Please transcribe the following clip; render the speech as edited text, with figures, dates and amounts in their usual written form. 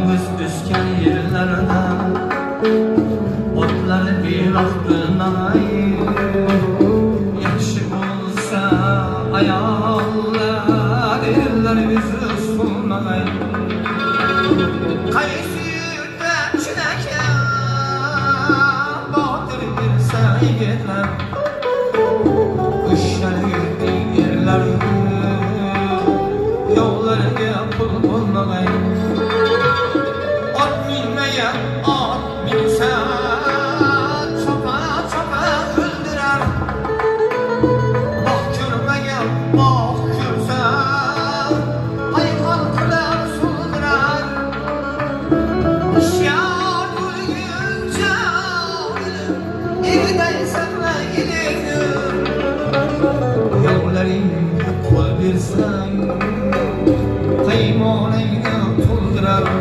Gündüz düşken yerlerde otları bir aklımay. Yaxşı olsa ayağlar ellerimizi sunmay. Kayısı yurttan çınarken bahtır bir sayılar. Kışları yurttan yerleri yollarına pul bulmay. At minmeye at minse çapa çapa öldürer. Bak görmeye bak görse hayvan kadar sundurar. Şiar uyuyunca evden sakla gidiyor. Yolların kol birsen kaymonayla tuldurar.